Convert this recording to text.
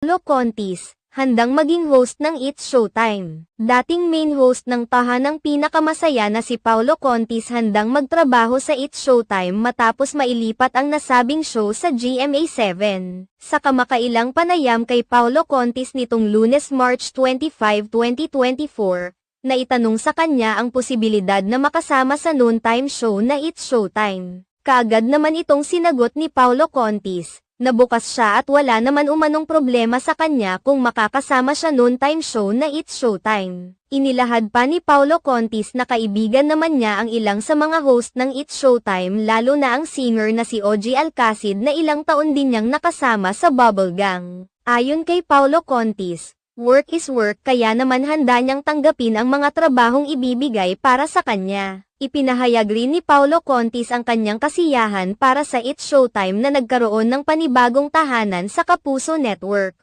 Paulo Contis, handang maging host ng It's Showtime. Dating main host ng tahanang pinakamasaya na si Paulo Contis handang magtrabaho sa It's Showtime matapos mailipat ang nasabing show sa GMA7. Sa kamakailang panayam kay Paulo Contis nitong Lunes March 25, 2024, na itanong sa kanya ang posibilidad na makasama sa noontime show na It's Showtime. Kaagad naman itong sinagot ni Paulo Contis, na bukas siya at wala naman umanong problema sa kanya kung makakasama siya noontime show na It's Showtime. Inilahad pa ni Paulo Contis na kaibigan naman niya ang ilang sa mga host ng It's Showtime lalo na ang singer na si OG Alcacid na ilang taon din niyang nakasama sa Bubble Gang. Ayon kay Paulo Contis, work is work kaya naman handa niyang tanggapin ang mga trabahong ibibigay para sa kanya. Ipinahayag rin ni Paulo Contis ang kanyang kasiyahan para sa It's Showtime na nagkaroon ng panibagong tahanan sa Kapuso Network.